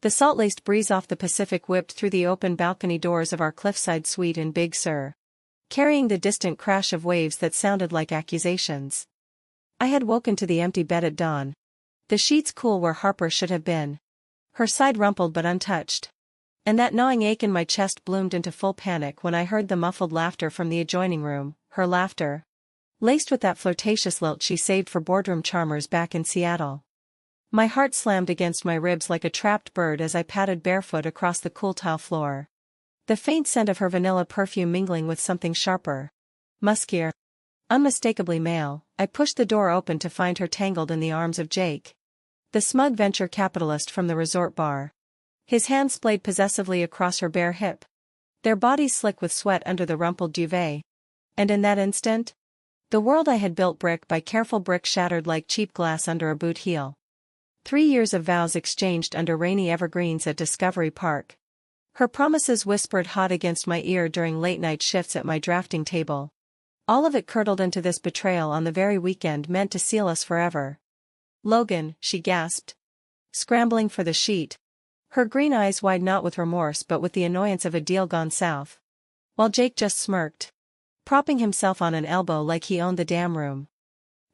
The salt-laced breeze off the Pacific whipped through the open balcony doors of our cliffside suite in Big Sur, carrying the distant crash of waves that sounded like accusations. I had woken to the empty bed at dawn. The sheets cool where Harper should have been. Her side rumpled but untouched. And that gnawing ache in my chest bloomed into full panic when I heard the muffled laughter from the adjoining room, her laughter, laced with that flirtatious lilt she saved for boardroom charmers back in Seattle. My heart slammed against my ribs like a trapped bird as I padded barefoot across the cool tile floor. The faint scent of her vanilla perfume mingling with something sharper, muskier, unmistakably male. I pushed the door open to find her tangled in the arms of Jake, the smug venture capitalist from the resort bar. His hand splayed possessively across her bare hip, their bodies slick with sweat under the rumpled duvet. And in that instant, the world I had built brick by careful brick shattered like cheap glass under a boot heel. 3 years of vows exchanged under rainy evergreens at Discovery Park. Her promises whispered hot against my ear during late-night shifts at my drafting table. All of it curdled into this betrayal on the very weekend meant to seal us forever. "Logan," she gasped, scrambling for the sheet, her green eyes wide not with remorse but with the annoyance of a deal gone south. While Jake just smirked, propping himself on an elbow like he owned the damn room.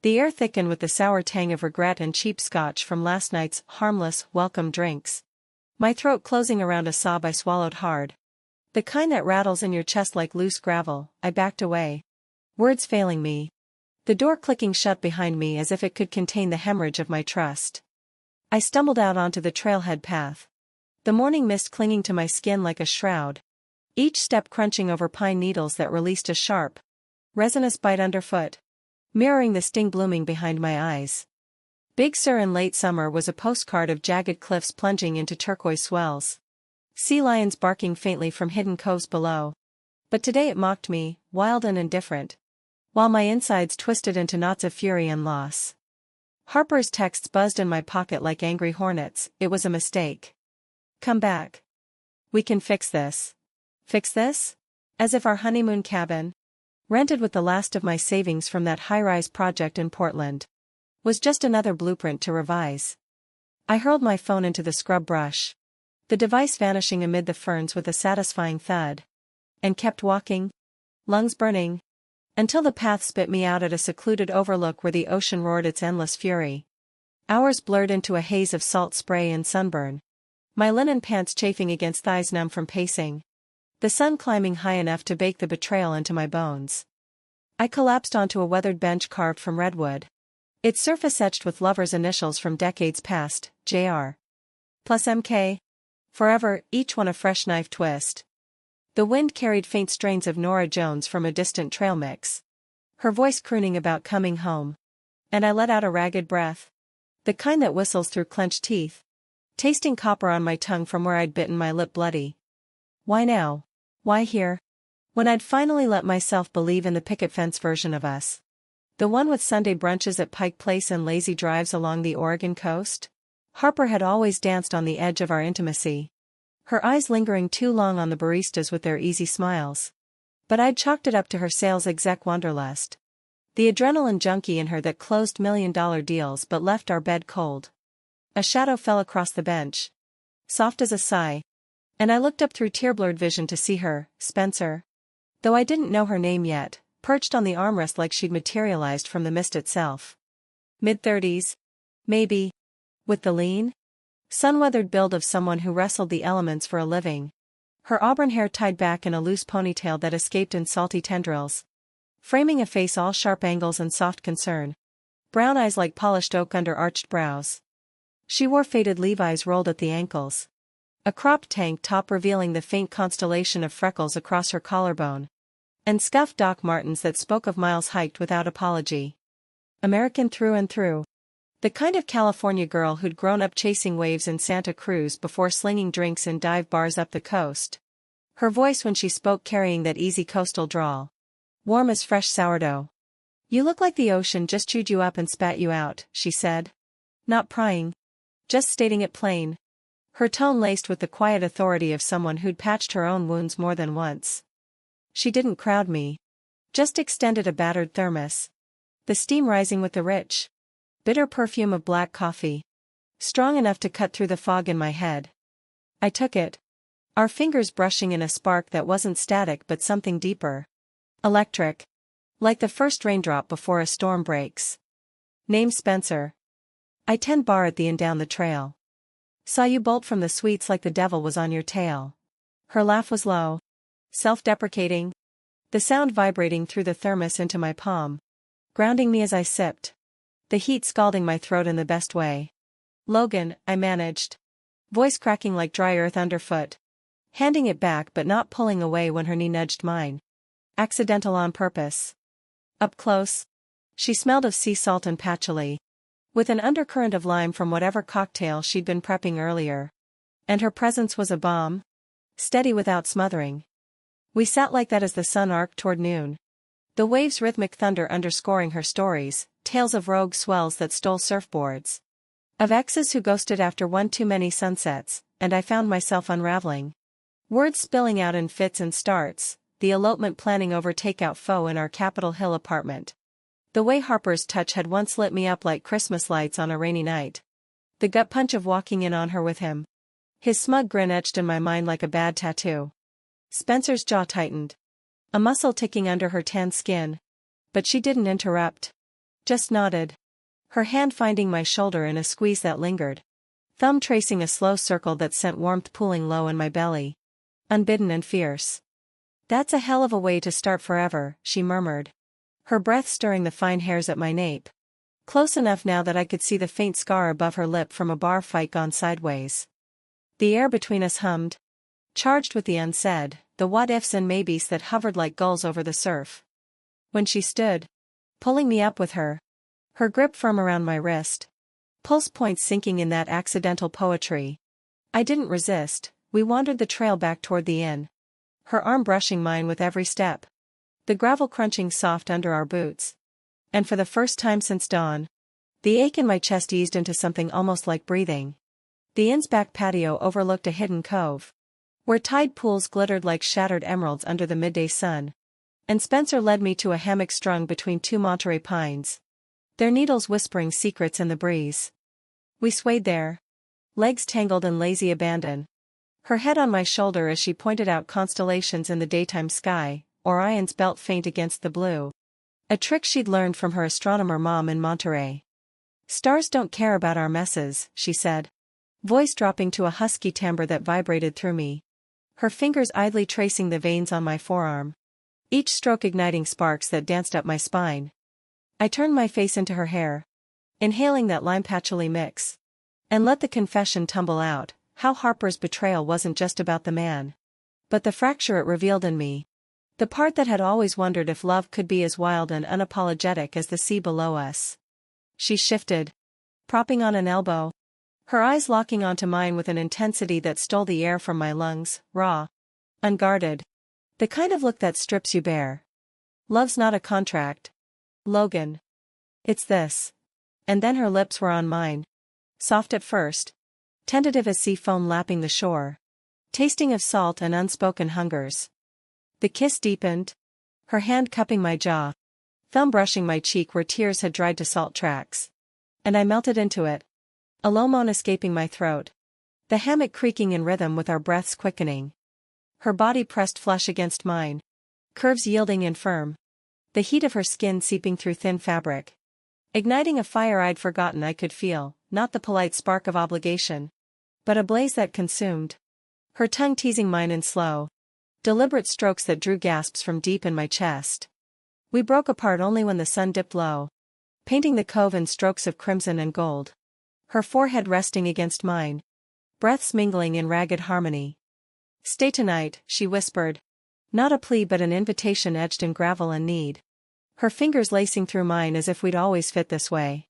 The air thickened with the sour tang of regret and cheap scotch from last night's harmless, welcome drinks. My throat closing around a sob I swallowed hard. The kind that rattles in your chest like loose gravel. I backed away, words failing me. The door clicking shut behind me as if it could contain the hemorrhage of my trust. I stumbled out onto the trailhead path, the morning mist clinging to my skin like a shroud, each step crunching over pine needles that released a sharp, resinous bite underfoot, mirroring the sting blooming behind my eyes. Big Sur in late summer was a postcard of jagged cliffs plunging into turquoise swells, sea lions barking faintly from hidden coves below. But today it mocked me, wild and indifferent, while my insides twisted into knots of fury and loss. Harper's texts buzzed in my pocket like angry hornets. It was a mistake. "Come back. We can fix this." Fix this? As if our honeymoon cabin, rented with the last of my savings from that high-rise project in Portland, was just another blueprint to revise. I hurled my phone into the scrub brush, the device vanishing amid the ferns with a satisfying thud, and kept walking, lungs burning, until the path spit me out at a secluded overlook where the ocean roared its endless fury. Hours blurred into a haze of salt spray and sunburn, my linen pants chafing against thighs numb from pacing, the sun climbing high enough to bake the betrayal into my bones. I collapsed onto a weathered bench carved from redwood, its surface etched with lovers' initials from decades past, Jr. plus MK. Forever, each one a fresh knife twist. The wind carried faint strains of Norah Jones from a distant trail mix, her voice crooning about coming home. And I let out a ragged breath, the kind that whistles through clenched teeth, tasting copper on my tongue from where I'd bitten my lip bloody. Why now? Why here? When I'd finally let myself believe in the picket fence version of us. The one with Sunday brunches at Pike Place and lazy drives along the Oregon coast? Harper had always danced on the edge of our intimacy, her eyes lingering too long on the baristas with their easy smiles. But I'd chalked it up to her sales exec wanderlust, the adrenaline junkie in her that closed million-dollar deals but left our bed cold. A shadow fell across the bench, soft as a sigh, and I looked up through tear-blurred vision to see her, Spencer. Though I didn't know her name yet, perched on the armrest like she'd materialized from the mist itself. Mid-30s, maybe, with the lean, sun-weathered build of someone who wrestled the elements for a living. Her auburn hair tied back in a loose ponytail that escaped in salty tendrils, framing a face all sharp angles and soft concern. Brown eyes like polished oak under arched brows. She wore faded Levi's rolled at the ankles, a cropped tank top revealing the faint constellation of freckles across her collarbone, and scuffed Doc Martens that spoke of miles hiked without apology. American through and through. The kind of California girl who'd grown up chasing waves in Santa Cruz before slinging drinks in dive bars up the coast. Her voice when she spoke carrying that easy coastal drawl, warm as fresh sourdough. "You look like the ocean just chewed you up and spat you out," she said. Not prying, just stating it plain. Her tone laced with the quiet authority of someone who'd patched her own wounds more than once. She didn't crowd me, just extended a battered thermos, the steam rising with the rich, bitter perfume of black coffee, strong enough to cut through the fog in my head. I took it. Our fingers brushing in a spark that wasn't static but something deeper. Electric. Like the first raindrop before a storm breaks. Name Spencer. I 10 bar at the inn down the trail. Saw you bolt from the suites like the devil was on your tail. Her laugh was low. Self-deprecating. The sound vibrating through the thermos into my palm. Grounding me as I sipped. The heat scalding my throat in the best way. Logan, I managed. Voice cracking like dry earth underfoot. Handing it back but not pulling away when her knee nudged mine. Accidental on purpose. Up close. She smelled of sea salt and patchouli. With an undercurrent of lime from whatever cocktail she'd been prepping earlier. And her presence was a bomb. Steady without smothering. We sat like that as the sun arced toward noon. The waves' rhythmic thunder underscoring her stories, tales of rogue swells that stole surfboards. Of exes who ghosted after one too many sunsets, and I found myself unraveling. Words spilling out in fits and starts, the elopement planning over takeout foe in our Capitol Hill apartment. The way Harper's touch had once lit me up like Christmas lights on a rainy night. The gut punch of walking in on her with him. His smug grin etched in my mind like a bad tattoo. Spencer's jaw tightened. A muscle ticking under her tan skin. But she didn't interrupt. Just nodded. Her hand finding my shoulder in a squeeze that lingered. Thumb tracing a slow circle that sent warmth pooling low in my belly. Unbidden and fierce. That's a hell of a way to start forever, she murmured. Her breath stirring the fine hairs at my nape. Close enough now that I could see the faint scar above her lip from a bar fight gone sideways. The air between us hummed. Charged with the unsaid, the what-ifs and maybes that hovered like gulls over the surf. When she stood, pulling me up with her. Her grip firm around my wrist. Pulse points sinking in that accidental poetry. I didn't resist, we wandered the trail back toward the inn. Her arm brushing mine with every step. The gravel crunching soft under our boots. And for the first time since dawn, the ache in my chest eased into something almost like breathing. The inn's back patio overlooked a hidden cove, where tide pools glittered like shattered emeralds under the midday sun. And Spencer led me to a hammock strung between two Monterey pines, their needles whispering secrets in the breeze. We swayed there, legs tangled in lazy abandon. Her head on my shoulder as she pointed out constellations in the daytime sky, Orion's belt faint against the blue. A trick she'd learned from her astronomer mom in Monterey. Stars don't care about our messes, she said. Voice dropping to a husky timbre that vibrated through me. Her fingers idly tracing the veins on my forearm. Each stroke igniting sparks that danced up my spine. I turned my face into her hair. Inhaling that lime patchouli mix. And let the confession tumble out, how Harper's betrayal wasn't just about the man. But the fracture it revealed in me. The part that had always wondered if love could be as wild and unapologetic as the sea below us. She shifted. Propping on an elbow. Her eyes locking onto mine with an intensity that stole the air from my lungs, raw. Unguarded. The kind of look that strips you bare. Love's not a contract. Logan. It's this. And then her lips were on mine. Soft at first. Tentative as sea foam lapping the shore. Tasting of salt and unspoken hungers. The kiss deepened. Her hand cupping my jaw. Thumb brushing my cheek where tears had dried to salt tracks. And I melted into it. A low moan escaping my throat. The hammock creaking in rhythm with our breaths quickening. Her body pressed flush against mine. Curves yielding and firm. The heat of her skin seeping through thin fabric. Igniting a fire I'd forgotten I could feel, not the polite spark of obligation. But a blaze that consumed. Her tongue teasing mine in slow, deliberate strokes that drew gasps from deep in my chest. We broke apart only when the sun dipped low, painting the cove in strokes of crimson and gold. Her forehead resting against mine. Breaths mingling in ragged harmony. Stay tonight, she whispered. Not a plea but an invitation etched in gravel and need. Her fingers lacing through mine as if we'd always fit this way.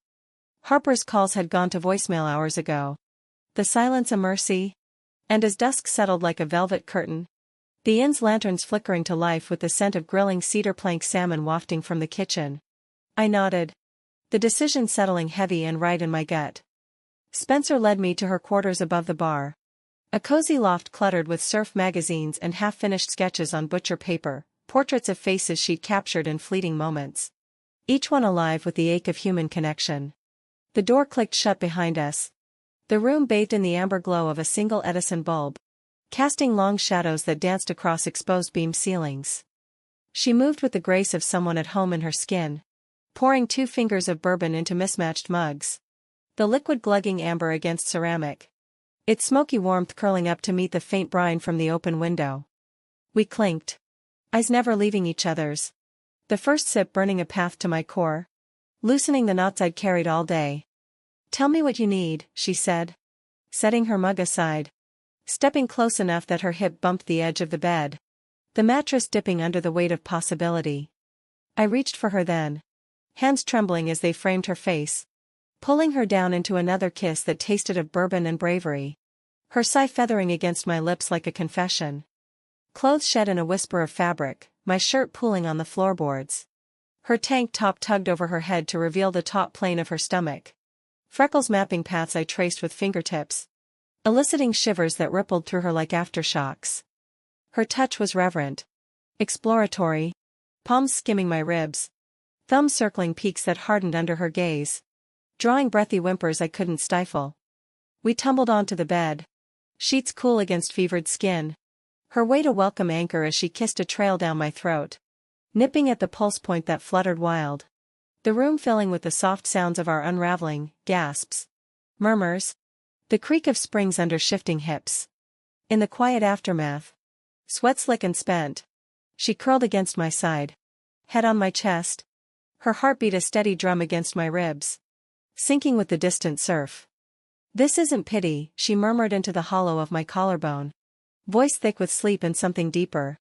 Harper's calls had gone to voicemail hours ago. The silence a mercy. And as dusk settled like a velvet curtain, the inn's lanterns flickering to life with the scent of grilling cedar plank salmon wafting from the kitchen. I nodded. The decision settling heavy and right in my gut. Spencer led me to her quarters above the bar. A cozy loft cluttered with surf magazines and half-finished sketches on butcher paper, portraits of faces she'd captured in fleeting moments. Each one alive with the ache of human connection. The door clicked shut behind us. The room bathed in the amber glow of a single Edison bulb, casting long shadows that danced across exposed beam ceilings. She moved with the grace of someone at home in her skin, pouring 2 fingers of bourbon into mismatched mugs. The liquid glugging amber against ceramic, its smoky warmth curling up to meet the faint brine from the open window. We clinked, eyes never leaving each other's, the first sip burning a path to my core, loosening the knots I'd carried all day. "Tell me what you need," she said, setting her mug aside, stepping close enough that her hip bumped the edge of the bed, the mattress dipping under the weight of possibility. I reached for her then, hands trembling as they framed her face, pulling her down into another kiss that tasted of bourbon and bravery, her sigh feathering against my lips like a confession. Clothes shed in a whisper of fabric, my shirt pooling on the floorboards. Her tank top tugged over her head to reveal the taut plane of her stomach. Freckles mapping paths I traced with fingertips, eliciting shivers that rippled through her like aftershocks. Her touch was reverent, exploratory, palms skimming my ribs, thumbs circling peaks that hardened under her gaze, drawing breathy whimpers I couldn't stifle. We tumbled onto the bed, sheets cool against fevered skin, her weight a welcome anchor as she kissed a trail down my throat, nipping at the pulse point that fluttered wild. The room filling with the soft sounds of our unraveling, gasps, murmurs, the creak of springs under shifting hips. In the quiet aftermath, sweat slick and spent, she curled against my side, head on my chest, her heartbeat a steady drum against my ribs, sinking with the distant surf. "This isn't pity," she murmured into the hollow of my collarbone, voice thick with sleep and something deeper,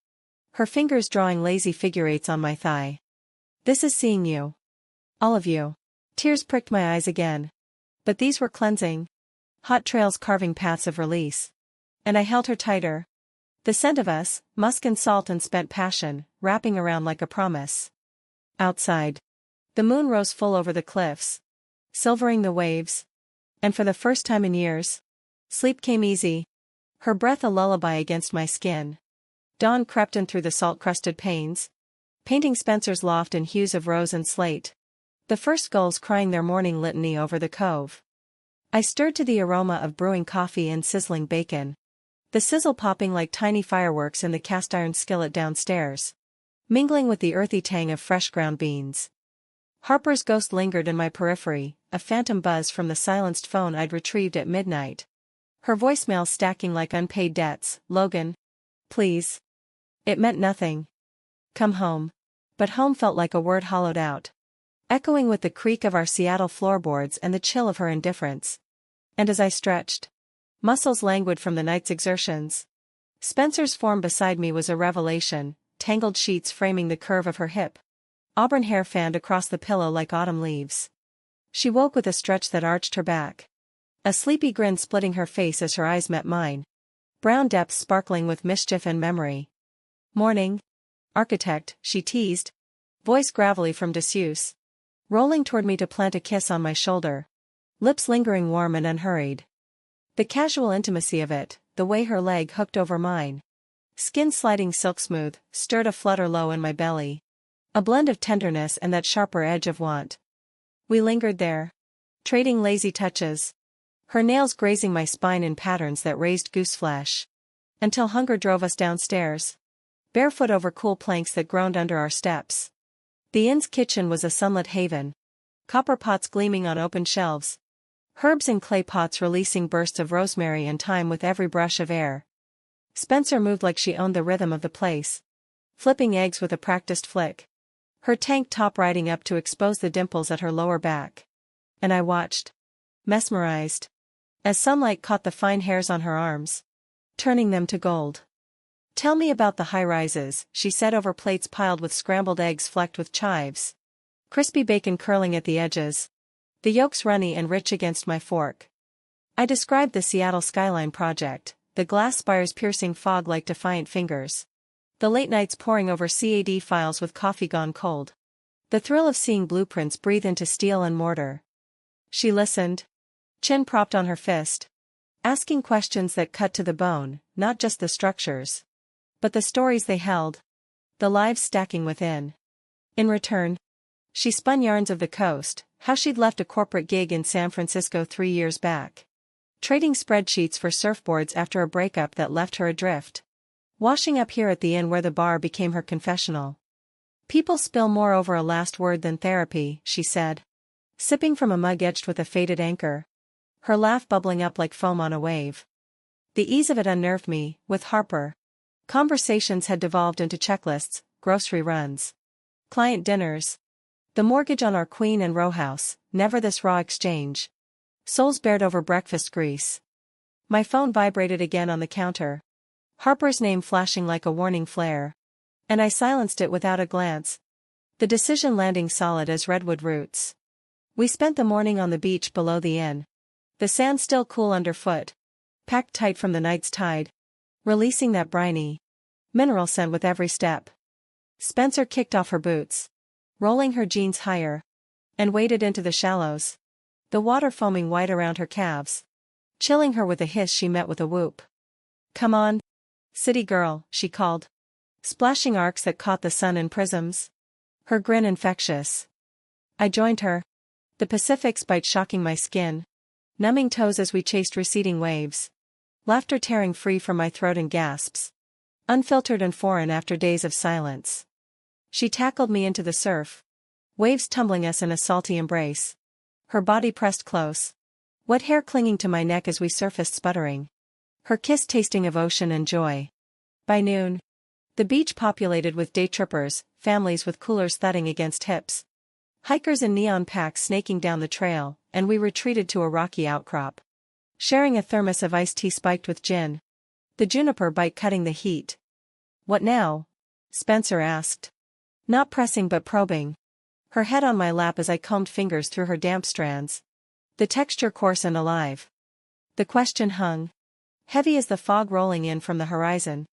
her fingers drawing lazy figure eights on my thigh. "This is seeing you. All of you." Tears pricked my eyes again. But these were cleansing, hot trails carving paths of release. And I held her tighter. The scent of us, musk and salt and spent passion, wrapping around like a promise. Outside, the moon rose full over the cliffs, silvering the waves. And for the first time in years, sleep came easy, her breath a lullaby against my skin. Dawn crept in through the salt-crusted panes, painting Spencer's loft in hues of rose and slate, the first gulls crying their morning litany over the cove. I stirred to the aroma of brewing coffee and sizzling bacon, the sizzle popping like tiny fireworks in the cast-iron skillet downstairs, mingling with the earthy tang of fresh ground beans. Harper's ghost lingered in my periphery, a phantom buzz from the silenced phone I'd retrieved at midnight. Her voicemail stacking like unpaid debts. "Logan. Please." It meant nothing. "Come home." But home felt like a word hollowed out, echoing with the creak of our Seattle floorboards and the chill of her indifference. And as I stretched, muscles languid from the night's exertions, Spencer's form beside me was a revelation, tangled sheets framing the curve of her hip, auburn hair fanned across the pillow like autumn leaves. She woke with a stretch that arched her back, a sleepy grin splitting her face as her eyes met mine, brown depths sparkling with mischief and memory. "Morning, architect," she teased, voice gravelly from disuse, rolling toward me to plant a kiss on my shoulder, lips lingering warm and unhurried. The casual intimacy of it, the way her leg hooked over mine, skin sliding silk smooth, stirred a flutter low in my belly, a blend of tenderness and that sharper edge of want. We lingered there, trading lazy touches, her nails grazing my spine in patterns that raised gooseflesh, until hunger drove us downstairs, barefoot over cool planks that groaned under our steps. The inn's kitchen was a sunlit haven, copper pots gleaming on open shelves, herbs in clay pots releasing bursts of rosemary and thyme with every brush of air. Spencer moved like she owned the rhythm of the place, flipping eggs with a practiced flick, her tank top riding up to expose the dimples at her lower back. And I watched, mesmerized, as sunlight caught the fine hairs on her arms, turning them to gold. "Tell me about the high-rises," she said over plates piled with scrambled eggs flecked with chives, crispy bacon curling at the edges, the yolks runny and rich against my fork. I described the Seattle skyline project, the glass spires piercing fog like defiant fingers, the late nights poring over CAD files with coffee gone cold, the thrill of seeing blueprints breathe into steel and mortar. She listened, chin propped on her fist, asking questions that cut to the bone, not just the structures, but the stories they held, the lives stacking within. In return, she spun yarns of the coast, how she'd left a corporate gig in San Francisco 3 years back, Trading spreadsheets for surfboards after a breakup that left her adrift. Washing up here at the inn where the bar became her confessional. People spill more over a last word than therapy, she said. Sipping from a mug edged with a faded anchor. Her laugh bubbling up like foam on a wave. The ease of it unnerved me, with Harper. Conversations had devolved into checklists, grocery runs. Client dinners. The mortgage on our queen and row house, never this raw exchange. Souls bared over breakfast grease. My phone vibrated again on the counter. Harper's name flashing like a warning flare. And I silenced it without a glance. The decision landing solid as redwood roots. We spent the morning on the beach below the inn. The sand still cool underfoot. Packed tight from the night's tide. Releasing that briny mineral scent with every step. Spencer kicked off her boots. Rolling her jeans higher. And waded into the shallows. The water foaming white around her calves. Chilling her with a hiss she met with a whoop. Come on. City girl, she called. Splashing arcs that caught the sun in prisms. Her grin infectious. I joined her. The Pacific's bite shocking my skin. Numbing toes as we chased receding waves. Laughter tearing free from my throat in gasps. Unfiltered and foreign after days of silence. She tackled me into the surf. Waves tumbling us in a salty embrace. Her body pressed close. Wet hair clinging to my neck as we surfaced sputtering. Her kiss tasting of ocean and joy. By noon. The beach populated with day trippers, families with coolers thudding against hips. Hikers in neon packs snaking down the trail, and we retreated to a rocky outcrop. Sharing a thermos of iced tea spiked with gin. The juniper bite cutting the heat. What now? Spencer asked. Not pressing but probing. Her head on my lap as I combed fingers through her damp strands. The texture coarse and alive. The question hung. Heavy as the fog rolling in from the horizon.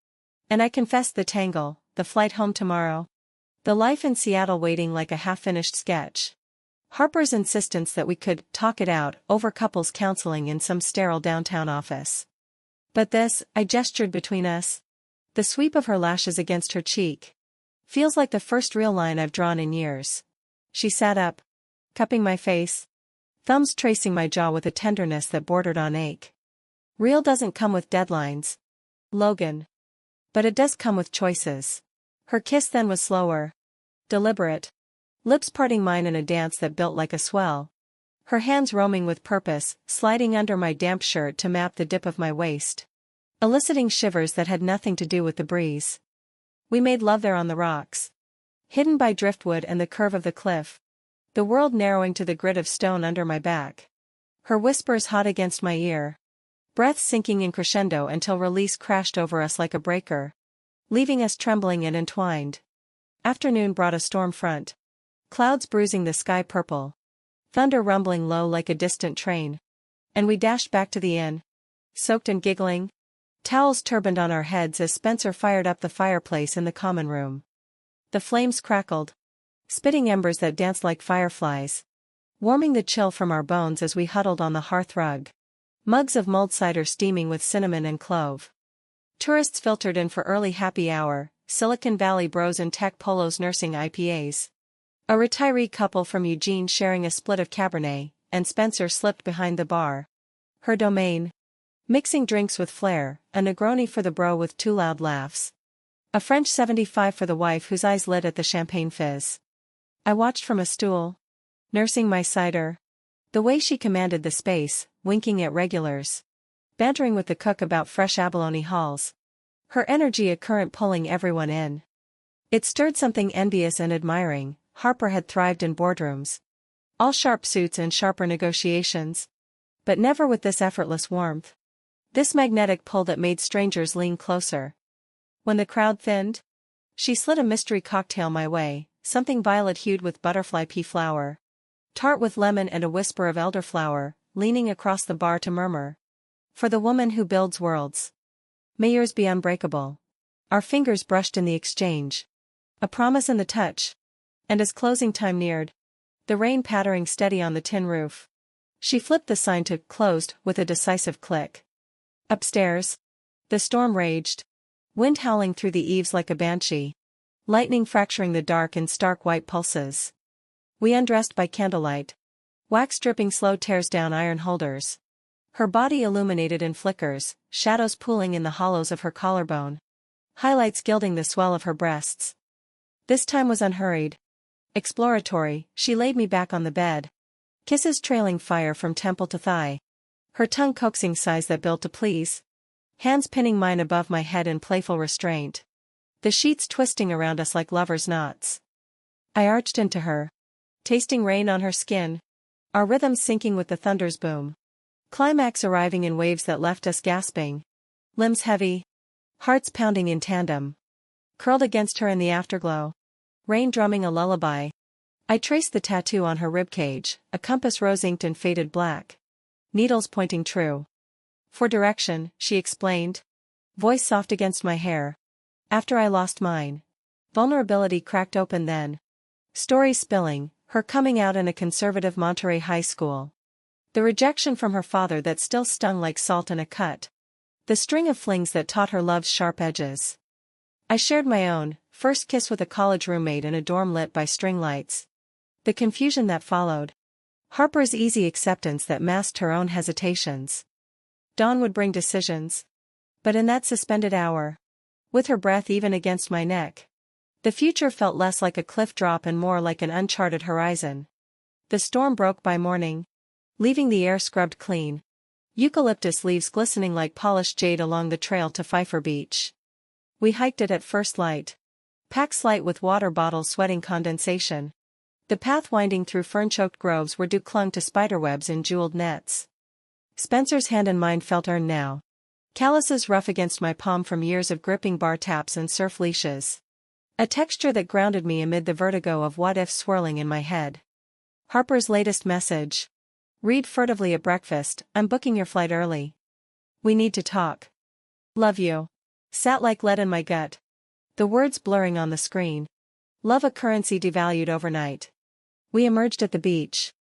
And I confessed the tangle, the flight home tomorrow. The life in Seattle waiting like a half-finished sketch. Harper's insistence that we could talk it out over couples counseling in some sterile downtown office. But this, I gestured between us. The sweep of her lashes against her cheek. Feels like the first real line I've drawn in years. She sat up. Cupping my face. Thumbs tracing my jaw with a tenderness that bordered on ache. Real doesn't come with deadlines. Logan. But it does come with choices. Her kiss then was slower. Deliberate. Lips parting mine in a dance that built like a swell. Her hands roaming with purpose, sliding under my damp shirt to map the dip of my waist. Eliciting shivers that had nothing to do with the breeze. We made love there on the rocks. Hidden by driftwood and the curve of the cliff. The world narrowing to the grit of stone under my back. Her whispers hot against my ear. Breath sinking in crescendo until release crashed over us like a breaker. Leaving us trembling and entwined. Afternoon brought a storm front. Clouds bruising the sky purple. Thunder rumbling low like a distant train. And we dashed back to the inn. Soaked and giggling. Towels turbaned on our heads as Spencer fired up the fireplace in the common room. The flames crackled. Spitting embers that danced like fireflies. Warming the chill from our bones as we huddled on the hearth rug. Mugs of mulled cider steaming with cinnamon and clove. Tourists filtered in for early happy hour, Silicon Valley bros in tech polos nursing IPAs. A retiree couple from Eugene sharing a split of Cabernet, and Spencer slipped behind the bar. Her domain. Mixing drinks with flair, a Negroni for the bro with 2 loud laughs. A French 75 for the wife whose eyes lit at the champagne fizz. I watched from a stool. Nursing my cider. The way she commanded the space, winking at regulars. Bantering with the cook about fresh abalone hauls. Her energy a current pulling everyone in. It stirred something envious and admiring. Harper had thrived in boardrooms. All sharp suits and sharper negotiations. But never with this effortless warmth. This magnetic pull that made strangers lean closer. When the crowd thinned, she slid a mystery cocktail my way, something violet-hued with butterfly pea flower. Tart with lemon and a whisper of elderflower, leaning across the bar to murmur. For the woman who builds worlds. May yours be unbreakable. Our fingers brushed in the exchange. A promise in the touch. And as closing time neared, the rain pattering steady on the tin roof, she flipped the sign to closed with a decisive click. Upstairs, the storm raged, wind howling through the eaves like a banshee, lightning fracturing the dark in stark white pulses. We undressed by candlelight. Wax dripping slow tears down iron holders. Her body illuminated in flickers, shadows pooling in the hollows of her collarbone. Highlights gilding the swell of her breasts. This time was unhurried. Exploratory, she laid me back on the bed. Kisses trailing fire from temple to thigh. Her tongue coaxing sighs that built to please. Hands pinning mine above my head in playful restraint. The sheets twisting around us like lovers' knots. I arched into her. Tasting rain on her skin. Our rhythm syncing with the thunder's boom. Climax arriving in waves that left us gasping. Limbs heavy. Hearts pounding in tandem. Curled against her in the afterglow. Rain drumming a lullaby. I traced the tattoo on her ribcage, a compass rose-inked in faded black. Needles pointing true. For direction, she explained. Voice soft against my hair. After I lost mine. Vulnerability cracked open then. Stories spilling, her coming out in a conservative Monterey high school. The rejection from her father that still stung like salt in a cut. The string of flings that taught her love's sharp edges. I shared my own, first kiss with a college roommate in a dorm lit by string lights. The confusion that followed. Harper's easy acceptance that masked her own hesitations. Dawn would bring decisions. But in that suspended hour. With her breath even against my neck. The future felt less like a cliff drop and more like an uncharted horizon. The storm broke by morning. Leaving the air scrubbed clean. Eucalyptus leaves glistening like polished jade along the trail to Pfeiffer Beach. We hiked it at first light. Packs light with water bottles sweating condensation. The path winding through fern-choked groves where dew clung to spiderwebs in jeweled nets. Spencer's hand in mine felt earned now. Calluses rough against my palm from years of gripping bar taps and surf leashes. A texture that grounded me amid the vertigo of what-ifs swirling in my head. Harper's latest message. Read furtively at breakfast, I'm booking your flight early. We need to talk. Love you. Sat like lead in my gut. The words blurring on the screen. Love a currency devalued overnight. We emerged at the beach.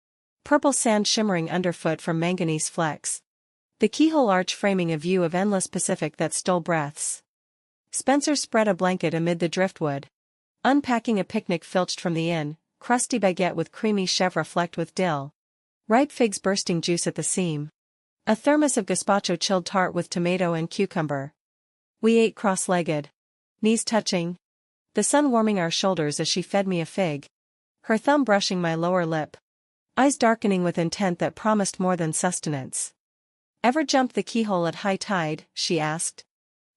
Purple sand shimmering underfoot from manganese flecks. The keyhole arch framing a view of endless Pacific that stole breaths. Spencer spread a blanket amid the driftwood. Unpacking a picnic filched from the inn, crusty baguette with creamy chèvre flecked with dill. Ripe figs bursting juice at the seam. A thermos of gazpacho chilled tart with tomato and cucumber. We ate cross-legged. Knees touching. The sun warming our shoulders as she fed me a fig. Her thumb brushing my lower lip. Eyes darkening with intent that promised more than sustenance. Ever jumped the keyhole at high tide, she asked.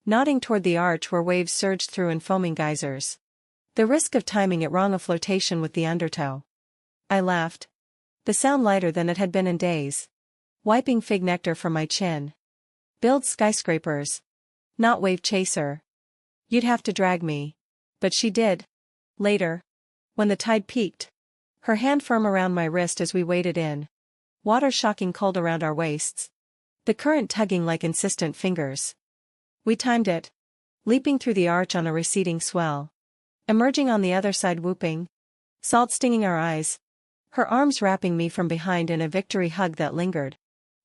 Nodding toward the arch where waves surged through in foaming geysers. The risk of timing it wrong, a flotation with the undertow. I laughed. The sound lighter than it had been in days. Wiping fig nectar from my chin. Build skyscrapers. Not wave chaser. You'd have to drag me. But she did. Later. When the tide peaked. Her hand firm around my wrist as we waded in. Water shocking cold around our waists. The current tugging like insistent fingers. We timed it. Leaping through the arch on a receding swell. Emerging on the other side whooping. Salt stinging our eyes. Her arms wrapping me from behind in a victory hug that lingered.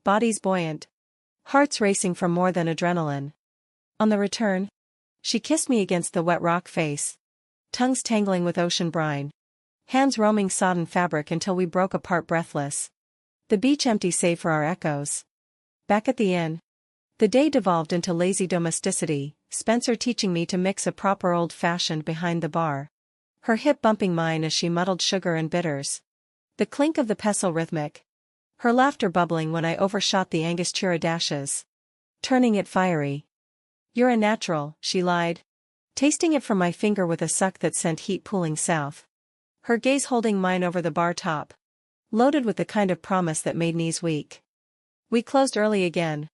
Bodies buoyant. Hearts racing from more than adrenaline. On the return. She kissed me against the wet rock face. Tongues tangling with ocean brine. Hands roaming sodden fabric until we broke apart breathless. The beach empty save for our echoes. Back at the inn. The day devolved into lazy domesticity, Spencer teaching me to mix a proper old-fashioned behind the bar. Her hip bumping mine as she muddled sugar and bitters. The clink of the pestle rhythmic. Her laughter bubbling when I overshot the Angostura dashes. Turning it fiery. You're a natural, she lied. Tasting it from my finger with a suck that sent heat pooling south. Her gaze holding mine over the bar top. Loaded with the kind of promise that made knees weak. We closed early again.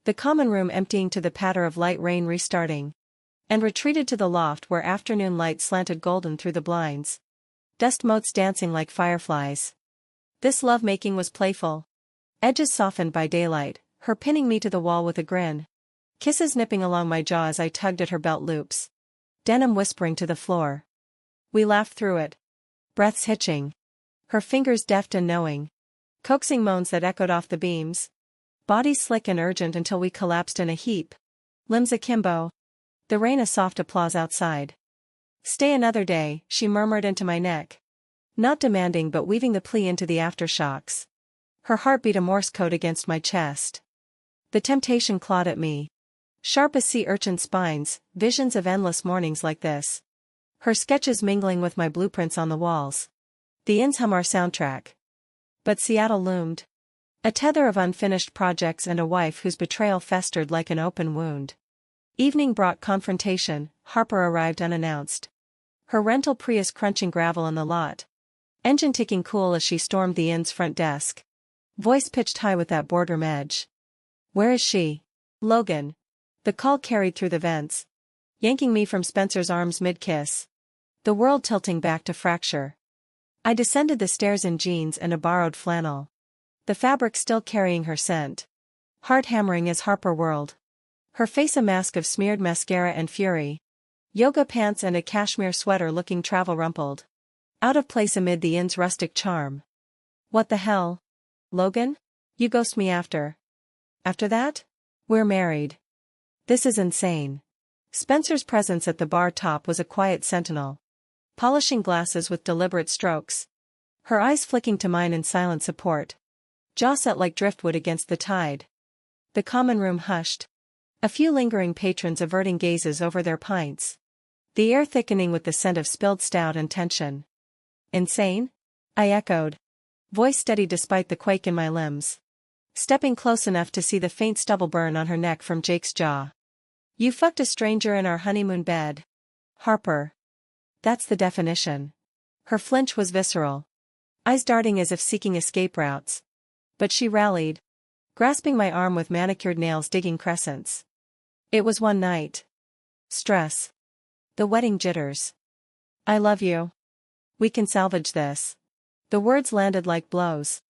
The common room emptying to the patter of light rain restarting. And retreated to the loft where afternoon light slanted golden through the blinds. Dust motes dancing like fireflies. This lovemaking was playful. Edges softened by daylight, her pinning me to the wall with a grin. Kisses nipping along my jaw as I tugged at her belt loops. Denim whispering to the floor. We laughed through it. Breaths hitching. Her fingers deft and knowing. Coaxing moans that echoed off the beams. Bodies slick and urgent until we collapsed in a heap. Limbs akimbo. The rain a soft applause outside. Stay another day, she murmured into my neck. Not demanding but weaving the plea into the aftershocks. Her heart beat a Morse code against my chest. The temptation clawed at me. Sharp as sea urchin spines, visions of endless mornings like this. Her sketches mingling with my blueprints on the walls. The inns hum our soundtrack. But Seattle loomed. A tether of unfinished projects and a wife whose betrayal festered like an open wound. Evening brought confrontation. Harper arrived unannounced. Her rental Prius crunching gravel in the lot. Engine ticking cool as she stormed the inn's front desk. Voice pitched high with that boardroom edge. "Where is she?" "Logan." The call carried through the vents. Yanking me from Spencer's arms mid-kiss. The world tilting back to fracture. I descended the stairs in jeans and a borrowed flannel. The fabric still carrying her scent. Heart hammering as Harper whirled. Her face a mask of smeared mascara and fury. Yoga pants and a cashmere sweater looking travel rumpled. Out of place amid the inn's rustic charm. "What the hell? Logan? You ghost me after. After that? We're married. This is insane." Spencer's presence at the bar top was a quiet sentinel. Polishing glasses with deliberate strokes. Her eyes flicking to mine in silent support. Jaw set like driftwood against the tide. The common room hushed. A few lingering patrons averting gazes over their pints. The air thickening with the scent of spilled stout and tension. "Insane?" I echoed. Voice steady despite the quake in my limbs. Stepping close enough to see the faint stubble burn on her neck from Jake's jaw. "You fucked a stranger in our honeymoon bed. Harper." That's the definition. Her flinch was visceral. Eyes darting as if seeking escape routes. But she rallied. Grasping my arm with manicured nails digging crescents. "It was one night. Stress. The wedding jitters. I love you. We can salvage this." The words landed like blows.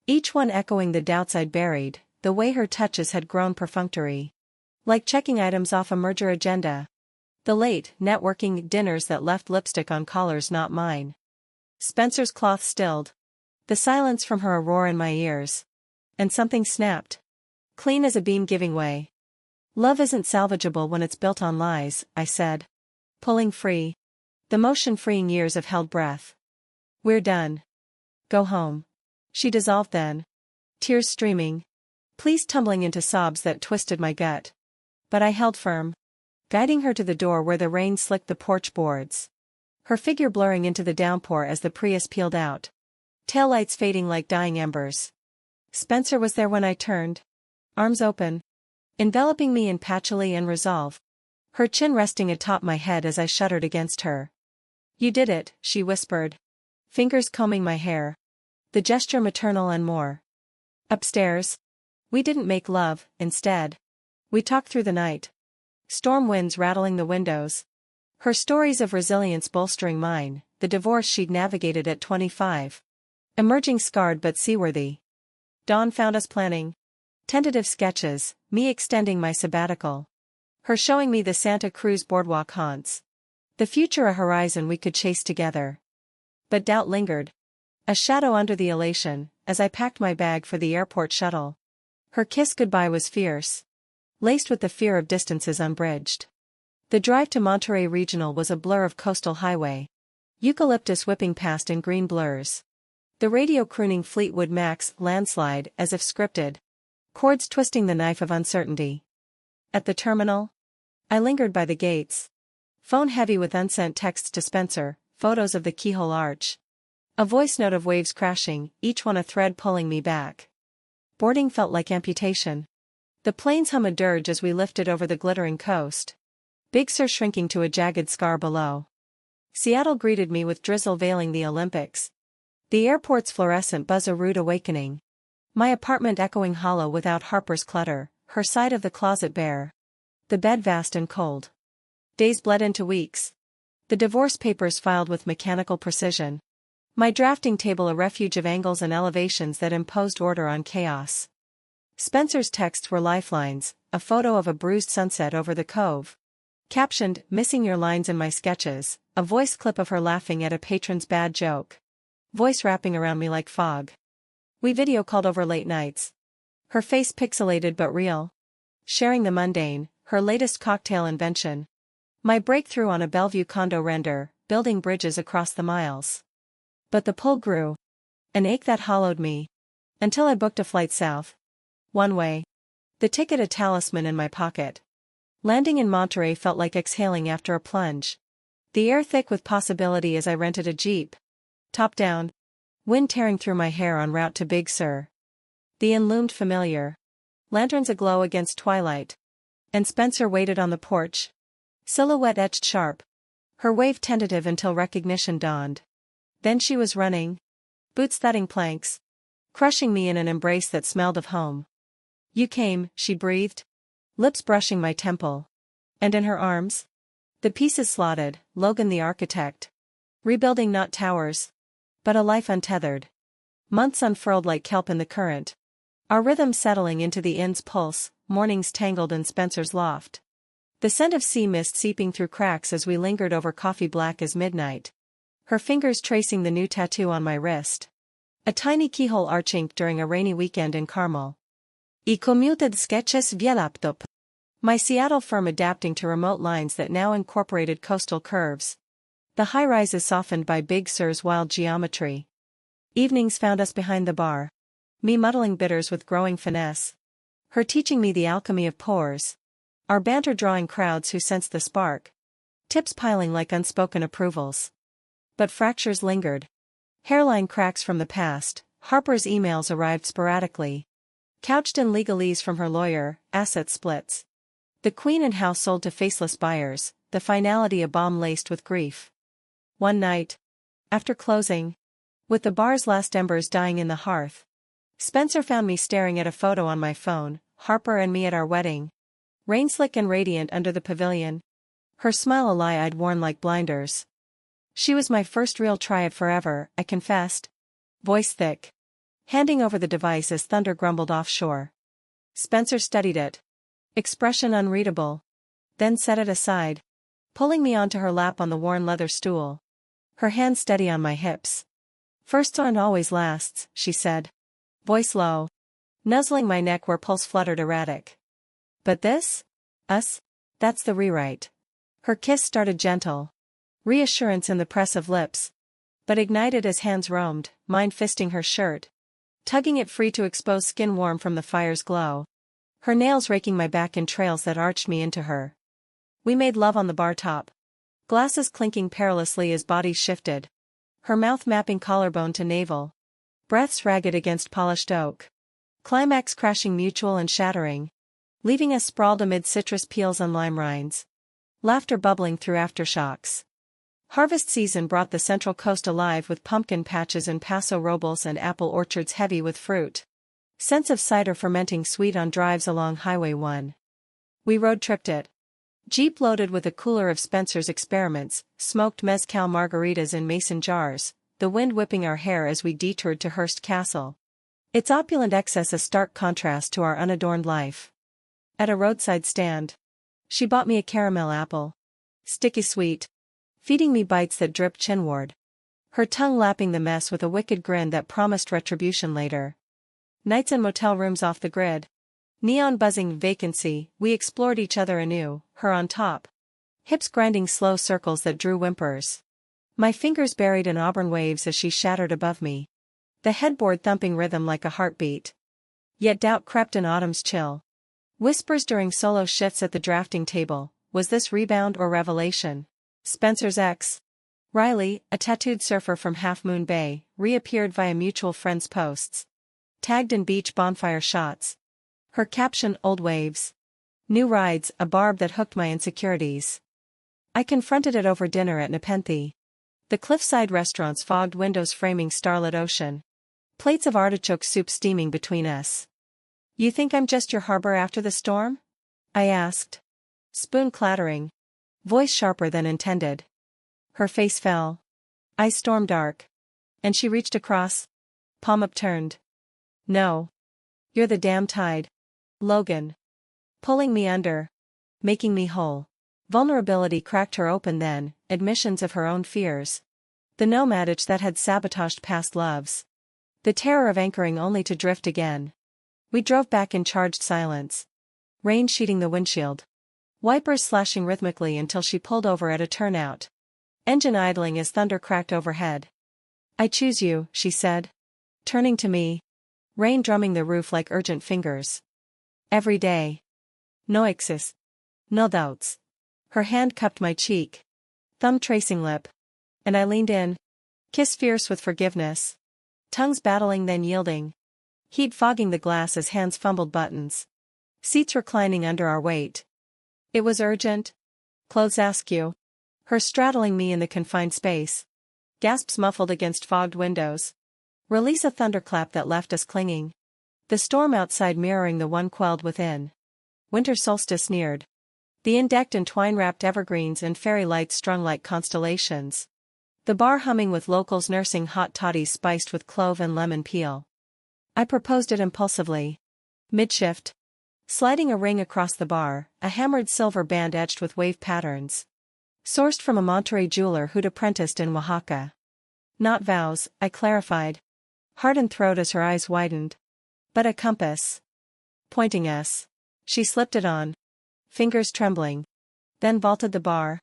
Each one echoing the doubts I'd buried, the way her touches had grown perfunctory. Like checking items off a merger agenda. The late, networking dinners that left lipstick on collars not mine. Spencer's cloth stilled. The silence from her a roar in my ears. And something snapped. Clean as a beam giving way. "Love isn't salvageable when it's built on lies," I said. Pulling free. The motion-freeing years of held breath. "We're done. Go home." She dissolved then. Tears streaming. Please tumbling into sobs that twisted my gut. But I held firm. Guiding her to the door where the rain slicked the porch boards. Her figure blurring into the downpour as the Prius peeled out. Taillights fading like dying embers. Spencer was there when I turned. Arms open. Enveloping me in patchouli and resolve. Her chin resting atop my head as I shuddered against her. "You did it," she whispered. Fingers combing my hair. The gesture maternal and more. Upstairs. We didn't make love, instead. We talked through the night. Storm winds rattling the windows. Her stories of resilience bolstering mine, the divorce she'd navigated at 25. Emerging scarred but seaworthy. Dawn found us planning. Tentative sketches, me extending my sabbatical. Her showing me the Santa Cruz boardwalk haunts. The future a horizon we could chase together. But doubt lingered. A shadow under the elation, as I packed my bag for the airport shuttle. Her kiss goodbye was fierce. Laced with the fear of distances unbridged. The drive to Monterey Regional was a blur of coastal highway. Eucalyptus whipping past in green blurs. The radio crooning Fleetwood Mac's Landslide as if scripted. Chords twisting the knife of uncertainty. At the terminal. I lingered by the gates. Phone heavy with unsent texts to Spencer, photos of the keyhole arch. A voice note of waves crashing, each one a thread pulling me back. Boarding felt like amputation. The planes hum a dirge as we lifted over the glittering coast. Big Sur shrinking to a jagged scar below. Seattle greeted me with drizzle veiling the Olympics. The airport's fluorescent buzz a rude awakening. My apartment echoing hollow without Harper's clutter, her side of the closet bare. The bed vast and cold. Days bled into weeks. The divorce papers filed with mechanical precision. My drafting table a refuge of angles and elevations that imposed order on chaos. Spencer's texts were lifelines, a photo of a bruised sunset over the cove. Captioned, "Missing your lines in my sketches," a voice clip of her laughing at a patron's bad joke. Voice wrapping around me like fog. We video called over late nights. Her face pixelated but real. Sharing the mundane, her latest cocktail invention. My breakthrough on a Bellevue condo render, building bridges across the miles. But the pull grew. An ache that hollowed me. Until I booked a flight south. One way. The ticket a talisman in my pocket. Landing in Monterey felt like exhaling after a plunge. The air thick with possibility as I rented a Jeep. Top down. Wind tearing through my hair en route to Big Sur. The inn loomed familiar. Lanterns aglow against twilight. And Spencer waited on the porch. Silhouette etched sharp. Her wave tentative until recognition dawned. Then she was running. Boots thudding planks. Crushing me in an embrace that smelled of home. You came, she breathed. Lips brushing my temple. And in her arms? The pieces slotted, Logan the architect. Rebuilding not towers. But a life untethered. Months unfurled like kelp in the current. Our rhythm settling into the inn's pulse, mornings tangled in Spencer's loft. The scent of sea mist seeping through cracks as we lingered over coffee black as midnight. Her fingers tracing the new tattoo on my wrist. A tiny keyhole arch inked during a rainy weekend in Carmel. I commuted sketches via laptop. My Seattle firm adapting to remote lines that now incorporated coastal curves. The high-rises softened by Big Sur's wild geometry. Evenings found us behind the bar. Me muddling bitters with growing finesse. Her teaching me the alchemy of pours. Our banter drawing crowds who sensed the spark. Tips piling like unspoken approvals. But fractures lingered. Hairline cracks from the past, Harper's emails arrived sporadically. Couched in legalese from her lawyer, asset splits. The queen and house sold to faceless buyers, the finality a bomb laced with grief. One night. After closing. With the bar's last embers dying in the hearth. Spencer found me staring at a photo on my phone, Harper and me at our wedding. Rain slick and radiant under the pavilion. Her smile a lie I'd worn like blinders. She was my first real try at forever, I confessed. Voice thick. Handing over the device as thunder grumbled offshore. Spencer studied it. Expression unreadable. Then set it aside. Pulling me onto her lap on the worn leather stool. Her hand steady on my hips. First and always lasts, she said. Voice low. Nuzzling my neck where pulse fluttered erratic. But this? Us? That's the rewrite. Her kiss started gentle. Reassurance in the press of lips. But ignited as hands roamed, mine fisting her shirt. Tugging it free to expose skin warm from the fire's glow. Her nails raking my back in trails that arched me into her. We made love on the bar top. Glasses clinking perilously as bodies shifted. Her mouth mapping collarbone to navel. Breaths ragged against polished oak. Climax crashing mutual and shattering. Leaving us sprawled amid citrus peels and lime rinds. Laughter bubbling through aftershocks. Harvest season brought the Central Coast alive with pumpkin patches in Paso Robles and apple orchards heavy with fruit. Scents of cider fermenting sweet on drives along Highway 1. We road-tripped it. Jeep loaded with a cooler of Spencer's experiments, smoked mezcal margaritas in mason jars, the wind whipping our hair as we detoured to Hearst Castle. Its opulent excess a stark contrast to our unadorned life. At a roadside stand. She bought me a caramel apple. Sticky sweet. Feeding me bites that dripped chinward. Her tongue lapping the mess with a wicked grin that promised retribution later. Nights in motel rooms off the grid. Neon buzzing vacancy, we explored each other anew, her on top. Hips grinding slow circles that drew whimpers. My fingers buried in auburn waves as she shattered above me. The headboard thumping rhythm like a heartbeat. Yet doubt crept in autumn's chill. Whispers during solo shifts at the drafting table, was this rebound or revelation? Spencer's ex. Riley, a tattooed surfer from Half Moon Bay, reappeared via mutual friends' posts. Tagged in beach bonfire shots. Her caption, old waves. New rides, a barb that hooked my insecurities. I confronted it over dinner at Nepenthe. The cliffside restaurant's fogged windows framing starlit ocean. Plates of artichoke soup steaming between us. You think I'm just your harbor after the storm? I asked. Spoon clattering. Voice sharper than intended. Her face fell. Eyes storm dark. And she reached across. Palm upturned. No. You're the damn tide. Logan. Pulling me under. Making me whole. Vulnerability cracked her open then, admissions of her own fears. The nomadage that had sabotaged past loves. The terror of anchoring only to drift again. We drove back in charged silence. Rain sheeting the windshield. Wipers slashing rhythmically until she pulled over at a turnout. Engine idling as thunder cracked overhead. I choose you, she said. Turning to me. Rain drumming the roof like urgent fingers. Every day. No exes. No doubts. Her hand cupped my cheek. Thumb tracing lip. And I leaned in. Kiss fierce with forgiveness. Tongues battling then yielding. Heat fogging the glass as hands fumbled buttons. Seats reclining under our weight. It was urgent. Clothes askew. Her straddling me in the confined space. Gasps muffled against fogged windows. Release a thunderclap that left us clinging. The storm outside mirroring the one quelled within. Winter solstice neared. The inn-decked and twine-wrapped evergreens and fairy lights strung like constellations. The bar humming with locals nursing hot toddies spiced with clove and lemon peel. I proposed it impulsively. Mid-shift. Sliding a ring across the bar, a hammered silver band etched with wave patterns. Sourced from a Monterey jeweler who'd apprenticed in Oaxaca. Not vows, I clarified. Heart and throat as her eyes widened. But a compass. Pointing us. She slipped it on. Fingers trembling. Then vaulted the bar.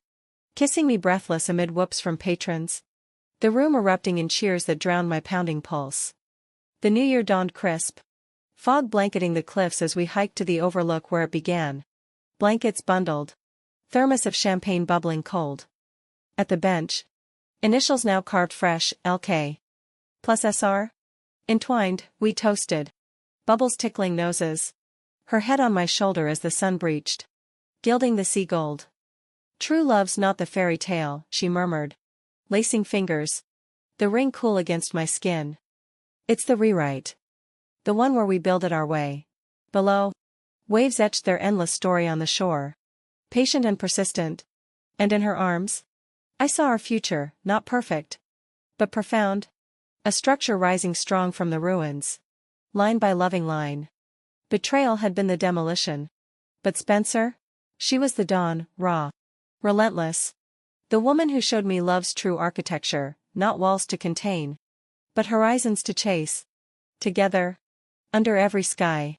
Kissing me breathless amid whoops from patrons. The room erupting in cheers that drowned my pounding pulse. The new year dawned crisp. Fog blanketing the cliffs as we hiked to the overlook where it began. Blankets bundled. Thermos of champagne bubbling cold. At the bench. Initials now carved fresh, LK. Plus SR? Entwined, we toasted. Bubbles tickling noses. Her head on my shoulder as the sun breached. Gilding the sea gold. True love's not the fairy tale, she murmured. Lacing fingers. The ring cool against my skin. It's the rewrite. The one where we build it our way. Below. Waves etched their endless story on the shore. Patient and persistent. And in her arms? I saw our future, not perfect. But profound. A structure rising strong from the ruins. Line by loving line. Betrayal had been the demolition. But Spencer? She was the dawn, raw. Relentless. The woman who showed me love's true architecture, not walls to contain. But horizons to chase. Together. Under every sky.